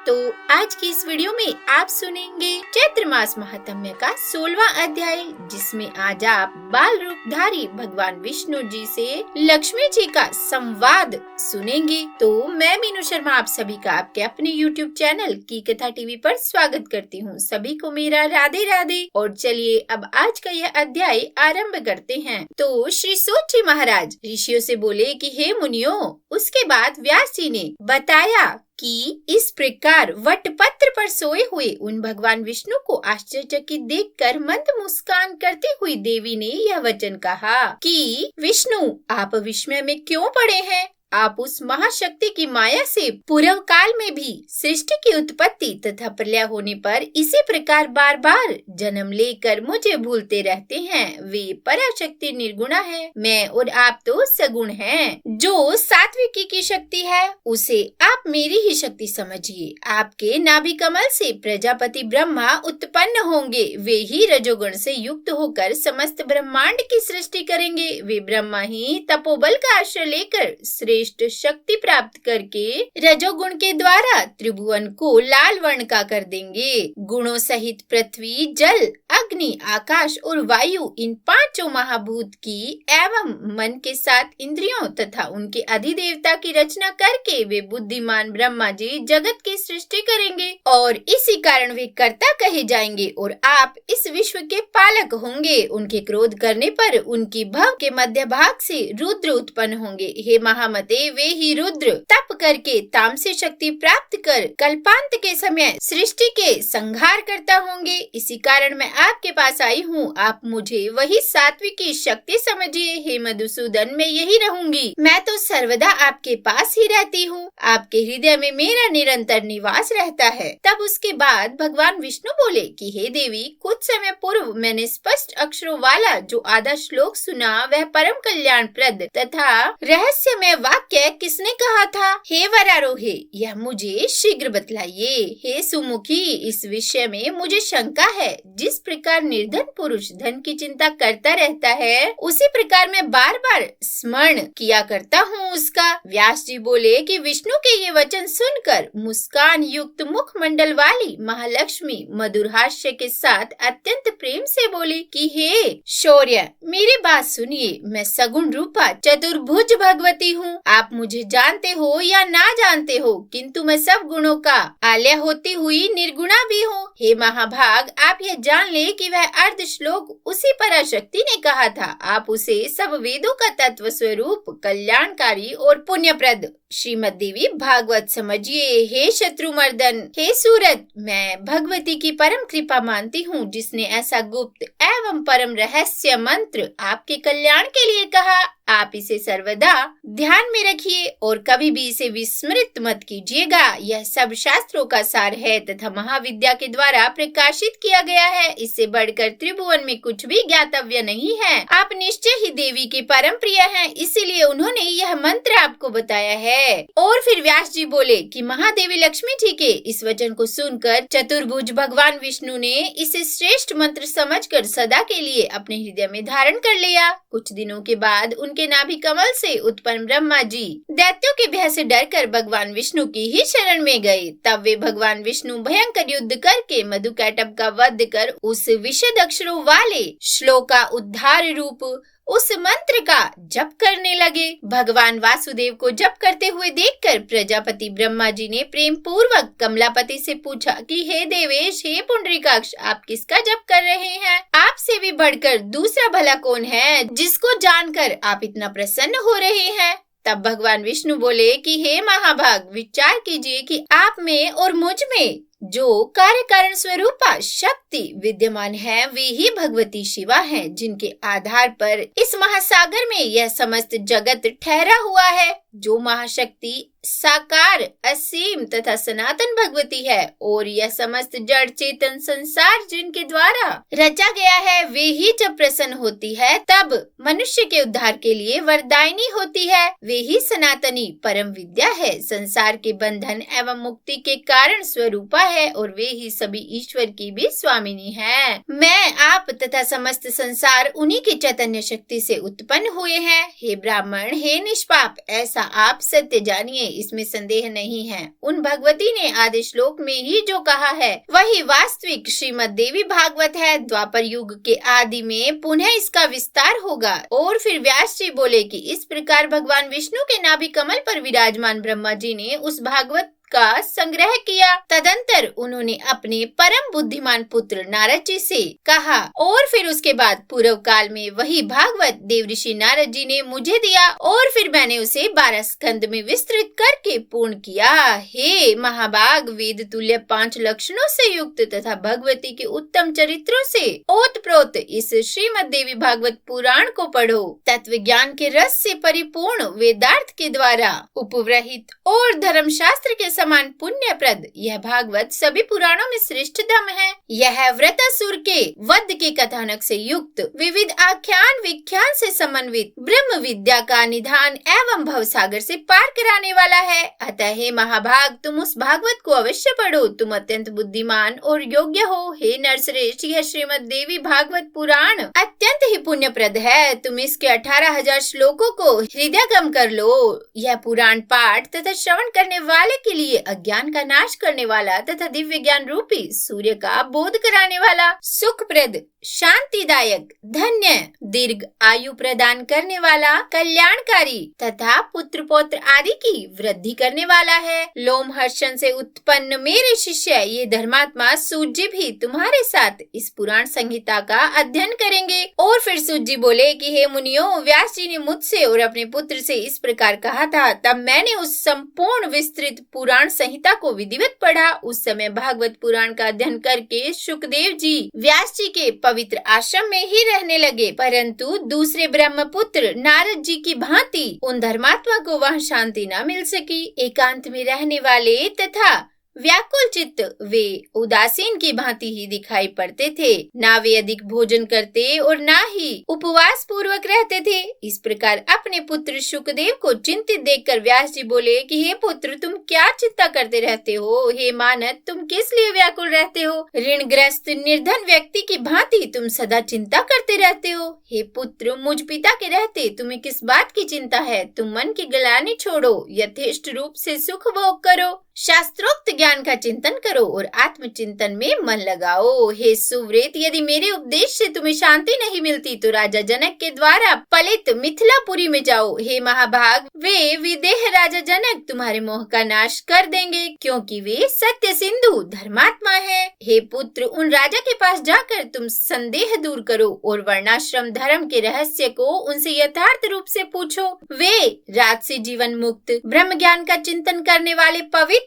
तो आज की इस वीडियो में आप सुनेंगे चैत्र मास महात्म्य का 16वां अध्याय, जिसमें आज आप बाल रूपधारी भगवान विष्णु जी से लक्ष्मी जी का संवाद सुनेंगे। तो मैं मीनू शर्मा आप सभी का आपके अपने YouTube चैनल की कथा टीवी पर स्वागत करती हूँ। सभी को मेरा राधे राधे। और चलिए अब आज का यह अध्याय आरंभ करते हैं। तो श्री सूत जी महाराज ऋषियों से बोले कि हे मुनियों, उसके बाद व्यास जी ने बताया कि इस प्रकार वटपत्र पर सोए हुए उन भगवान विष्णु को आश्चर्यचकित देखकर मंद मुस्कान करती हुई देवी ने यह वचन कहा कि विष्णु, आप विस्मय में क्यों पड़े हैं? आप उस महाशक्ति की माया से पूर्व काल में भी सृष्टि की उत्पत्ति तथा प्रलय होने पर इसी प्रकार बार बार जन्म लेकर मुझे भूलते रहते हैं। वे पराशक्ति निर्गुणा है, मैं और आप तो सगुण हैं। जो सात्विकी की शक्ति है उसे आप मेरी ही शक्ति समझिए। आपके नाभि कमल से प्रजापति ब्रह्मा उत्पन्न होंगे। वे ही रजोगुण से युक्त होकर समस्त ब्रह्मांड की सृष्टि करेंगे। वे ब्रह्मा ही तपोबल का आश्रय लेकर श्रेष्ठ शक्ति प्राप्त करके रजोगुण के द्वारा त्रिभुवन को लाल वर्ण का कर देंगे। गुणों सहित पृथ्वी, जल, अग्नि, आकाश और वायु, इन पांचों महाभूत की एवं मन के साथ इंद्रियों तथा उनके अधिदेवता की रचना करके वे बुद्धिमान ब्रह्मा जी जगत की सृष्टि करेंगे और इसी कारण वे कर्ता कहे जाएंगे और आप इस विश्व के पालक होंगे। उनके क्रोध करने पर उनकी भव के मध्य भाग से रुद्र उत्पन्न होंगे। हे महामते, वे ही रुद्र तप करके तामसी शक्ति प्राप्त कर कल्पांत के समय सृष्टि के संहार करता होंगे। इसी कारण मैं आपके पास आई हूँ। आप मुझे वही सात्विकी शक्ति समझिए। हे मधुसूदन, मैं यही रहूंगी। मैं तो सर्वदा आपके पास ही रहती हूँ। आपके हृदय में मेरा निरंतर निवास रहता है। तब उसके बाद भगवान विष्णु बोले कि हे देवी, कुछ समय पूर्व मैंने स्पष्ट अक्षरों वाला जो आधा श्लोक सुना वह परम कल्याण प्रद तथा रहस्यमय वाक्य किसने कहा था? हे वरारोहे, यह मुझे शीघ्र बतलाइए। हे सुमुखी, इस विषय में मुझे शंका है। जिस प्रकार निर्धन पुरुष धन की चिंता करता रहता है, उसी प्रकार मैं बार बार स्मरण किया करता हूँ उसका। व्यास जी बोले कि विष्णु के ये वचन सुनकर मुस्कान युक्त मुख मंडल वाली महालक्ष्मी मधुर हास्य के साथ अत्यंत प्रेम से बोली कि हे शौर्य, मेरी बात सुनिए। मैं सगुण रूपा चतुर्भुज भगवती हूँ। आप मुझे जानते हो या ना जानते हो, किंतु मैं सब गुणों का आलय होती हुई निर्गुणा भी हूँ। हे महाभाग, आप यह जान ले कि वह अर्ध श्लोक उसी पराशक्ति ने कहा था। आप उसे सब वेदों का तत्व स्वरूप कल्याणकारी और पुण्यप्रद श्रीमद देवी भागवत समझिए। हे शत्रुमर्दन, हे सूरत, मैं भगवती की परम कृपा मानती हूँ जिसने ऐसा गुप्त एवं परम रहस्य मंत्र आपके कल्याण के लिए कहा। आप इसे सर्वदा ध्यान में रखिए और कभी भी इसे विस्मृत मत कीजिएगा। यह सब शास्त्रों का सार है तथा महाविद्या के द्वारा प्रकाशित किया गया है। इससे बढ़कर त्रिभुवन में कुछ भी ज्ञातव्य नहीं है। आप निश्चय ही देवी के परम प्रिय हैं, इसीलिए उन्होंने यह मंत्र आपको बताया है। और फिर व्यास जी बोले कि महादेवी लक्ष्मी जी के इस वचन को सुनकर चतुर्भुज भगवान विष्णु ने इसे श्रेष्ठ मंत्र समझकर सदा के लिए अपने हृदय में धारण कर लिया। कुछ दिनों के बाद उनके नाभि कमल से उत्पन्न ब्रह्मा जी दैत्यों के भय से डरकर भगवान विष्णु की ही शरण में गए। तब वे भगवान विष्णु भयंकर युद्ध करके मधुकैटभ का वध कर उस विशद अक्षरों वाले श्लोक का उद्धार रूप उस मंत्र का जप करने लगे। भगवान वासुदेव को जप करते हुए देखकर प्रजापति ब्रह्मा जी ने प्रेम पूर्वक कमलापति से पूछा कि हे देवेश, हे पुंडरीकाक्ष, आप किसका जप कर रहे हैं? आपसे भी बढ़कर दूसरा भला कौन है जिसको जानकर आप इतना प्रसन्न हो रहे हैं? तब भगवान विष्णु बोले कि हे महाभाग, विचार कीजिए कि आप में और मुझ में जो कार्य कारण स्वरूपा शक्ति विद्यमान है वे ही भगवती शिवा हैं, जिनके आधार पर इस महासागर में यह समस्त जगत ठहरा हुआ है। जो महाशक्ति साकार, असीम तथा सनातन भगवती है और यह समस्त जड़ चेतन संसार जिनके द्वारा रचा गया है, वे ही जब प्रसन्न होती है तब मनुष्य के उद्धार के लिए वरदायिनी होती है। वे ही सनातनी परम विद्या है, संसार के बंधन एवं मुक्ति के कारण स्वरूपा है और वे ही सभी ईश्वर की भी स्वामिनी है। मैं, आप तथा समस्त संसार उन्हीं की चैतन्य शक्ति से उत्पन्न हुए हैं। हे ब्राह्मण, हे निष्पाप, ऐसा आप सत्य जानिए, इसमें संदेह नहीं है। उन भगवती ने आदि श्लोक में ही जो कहा है वही वास्तविक श्रीमद् देवी भागवत है। द्वापर युग के आदि में पुनः इसका विस्तार होगा। और फिर व्यास जी बोले कि इस प्रकार भगवान विष्णु के नाभि कमल पर विराजमान ब्रह्मा जी ने उस भागवत का संग्रह किया। तदंतर उन्होंने अपने परम बुद्धिमान पुत्र नारद जी से कहा और फिर उसके बाद पूर्व काल में वही भागवत देवऋषि नारद जी ने मुझे दिया और फिर मैंने उसे 12 स्कंद में विस्तृत करके पूर्ण किया। हे महाभाग, वेद तुल्य 5 लक्षणों से युक्त तथा भगवती के उत्तम चरित्रों से ओतप्रोत इस श्रीमद् देवी भागवत पुराण को पढ़ो। तत्व ज्ञान के रस से परिपूर्ण वेदार्थ के द्वारा उपव्रहित और धर्मशास्त्र के समान पुण्यप्रद यह भागवत सभी पुराणों में श्रेष्ठतम है। यह व्रतासुर के वध के कथानक से युक्त विविध आख्यान विख्यान से समन्वित ब्रह्म विद्या का निधान एवं भवसागर से पार कराने वाला है। अतः हे महाभाग, तुम उस भागवत को अवश्य पढ़ो। तुम अत्यंत बुद्धिमान और योग्य हो। हे नरश्रेष्ठ, यह श्रीमद् देवी भागवत पुराण अत्यंत ही पुण्यप्रद है। तुम इसके 18,000 श्लोकों को हृदयगम कर लो। यह पुराण पाठ तथा श्रवण करने वाले के लिए अज्ञान का नाश करने वाला तथा दिव्य ज्ञान रूपी सूर्य का बोध कराने वाला, सुखप्रद, शांतिदायक, धन्य, दीर्घ आयु प्रदान करने वाला, कल्याणकारी तथा पुत्र पौत्र आदि की वृद्धि करने वाला है। लोम हर्षण से उत्पन्न मेरे शिष्य ये धर्मात्मा सूत जी भी तुम्हारे साथ इस पुराण संहिता का अध्ययन करेंगे। और फिर सूत जी बोले कि हे मुनियों, व्यास जी ने मुझसे और अपने पुत्र से इस प्रकार कहा था। तब मैंने उस संपूर्ण विस्तृत पुराण संहिता को विधिवत पढ़ा। उस समय भागवत पुराण का अध्ययन करके शुकदेव जी व्यास जी के पवित्र आश्रम में ही रहने लगे, परंतु दूसरे ब्रह्मपुत्र नारद जी की भांति उन धर्मात्मा को वहाँ शांति न मिल सकी। एकांत में रहने वाले तथा व्याकुल चित्त वे उदासीन की भांति ही दिखाई पड़ते थे। ना वे अधिक भोजन करते और ना ही उपवास पूर्वक रहते थे। इस प्रकार अपने पुत्र शुकदेव को चिंतित देखकर व्यास जी बोले कि हे पुत्र, तुम क्या चिंता करते रहते हो? हे मानद, तुम किस लिए व्याकुल रहते हो? ऋणग्रस्त निर्धन व्यक्ति की भांति तुम सदा चिंता करते रहते हो। हे पुत्र, मुझ पिता के रहते तुम्हें किस बात की चिंता है? तुम मन की गलानी छोड़ो, यथेष्ट रूप से सुख भोग करो, शास्त्रोक्त ज्ञान का चिंतन करो और आत्मचिंतन में मन लगाओ। हे सुव्रत, यदि मेरे उपदेश से तुम्हें शांति नहीं मिलती तो राजा जनक के द्वारा पलित मिथिलापुरी में जाओ। हे महाभाग, वे विदेह राजा जनक तुम्हारे मोह का नाश कर देंगे, क्योंकि वे सत्य सिंधु धर्मात्मा है। हे पुत्र, उन राजा के पास जाकर तुम संदेह दूर करो और वर्णाश्रम धर्म के रहस्य को उनसे यथार्थ रूप से पूछो। वे राजसी जीवन मुक्त ब्रह्म ज्ञान का चिंतन करने वाले पवित्र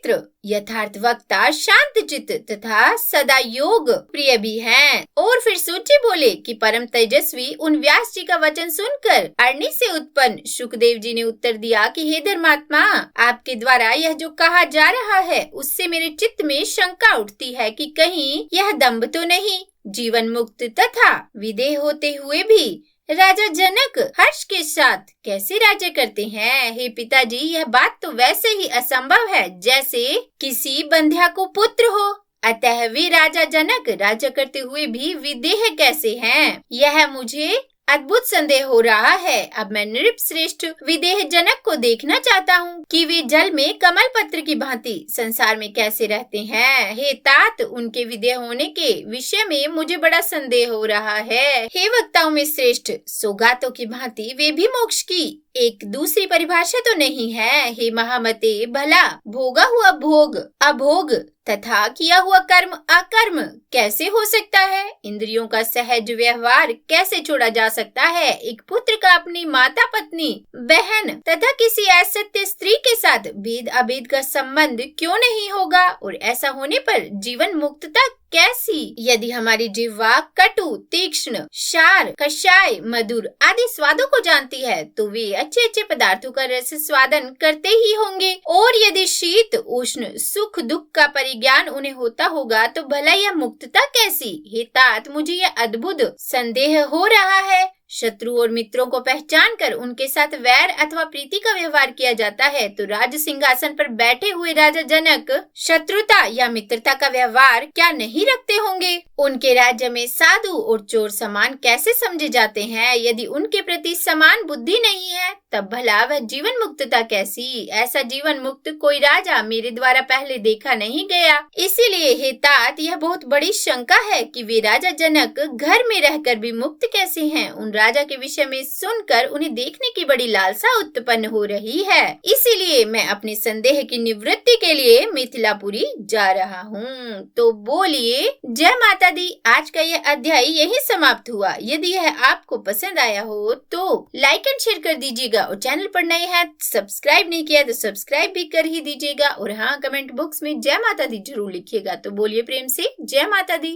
यथार्थ वक्ता, शांत चित्त तथा सदा योग प्रिय भी हैं। और फिर सूची बोले कि परम तेजस्वी उन व्यास जी का वचन सुनकर अरणी से उत्पन्न शुकदेव जी ने उत्तर दिया कि हे धर्मात्मा, आपके द्वारा यह जो कहा जा रहा है उससे मेरे चित्त में शंका उठती है कि कहीं यह दंभ तो नहीं। जीवन मुक्त तथा विदेह होते हुए भी राजा जनक हर्ष के साथ कैसे राज्य करते हैं? हे पिताजी, यह बात तो वैसे ही असंभव है जैसे किसी बंध्या को पुत्र हो। अतः वे राजा जनक राज्य करते हुए भी विदेह कैसे हैं? यह मुझे अद्भुत संदेह हो रहा है। अब मैं नृप श्रेष्ठ विदेह जनक को देखना चाहता हूँ कि वे जल में कमल पत्र की भांति संसार में कैसे रहते हैं। हे तात, उनके विदेह होने के विषय में मुझे बड़ा संदेह हो रहा है। हे वक्ताओं में श्रेष्ठ, सौगातों की भांति वे भी मोक्ष की एक दूसरी परिभाषा तो नहीं है। हे महामते, भला भोगा हुआ भोग अभोग तथा किया हुआ कर्म अकर्म कैसे हो सकता है? इंद्रियों का सहज व्यवहार कैसे छोड़ा जा सकता है? एक पुत्र का अपनी माता, पत्नी, बहन तथा किसी असत्य स्त्री के साथ भेद अभेद का संबंध क्यों नहीं होगा? और ऐसा होने पर जीवन मुक्तता कैसी? यदि हमारी जिह्वा कटु, तीक्ष्ण, क्षार, कषाय, मधुर आदि स्वादों को जानती है तो वे अच्छे अच्छे पदार्थों का रस स्वादन करते ही होंगे। और यदि शीत, उष्ण, सुख दुख का परिज्ञान उन्हें होता होगा तो भला यह मुक्तता कैसी? हे तात, मुझे यह अद्भुत संदेह हो रहा है। शत्रु और मित्रों को पहचान कर उनके साथ वैर अथवा प्रीति का व्यवहार किया जाता है तो राज सिंहासन पर बैठे हुए राजा जनक शत्रुता या मित्रता का व्यवहार क्या नहीं रखते होंगे। उनके राज्य में साधु और चोर समान कैसे समझे जाते हैं। यदि उनके प्रति समान बुद्धि नहीं है तब भला वह जीवन मुक्तता कैसी। ऐसा जीवन मुक्त कोई राजा मेरे द्वारा पहले देखा नहीं गया। इसीलिए हे तात, यह बहुत बड़ी शंका है कि वे राजा जनक घर में रहकर भी मुक्त कैसे हैं। उन राजा के विषय में सुनकर उन्हें देखने की बड़ी लालसा उत्पन्न हो रही है। इसीलिए मैं अपने संदेह की निवृत्ति के लिए मिथिलापुरी जा रहा हूँ। तो बोलिए जय माता दी। आज का यह अध्याय यही समाप्त हुआ। यदि यह आपको पसंद आया हो तो लाइक एंड शेयर कर दीजिएगा और चैनल पर नए हैं सब्सक्राइब नहीं किया तो सब्सक्राइब भी कर ही दीजिएगा। और हाँ, कमेंट बॉक्स में जय माता दी जरूर लिखिएगा। तो बोलिए प्रेम से जय माता दी।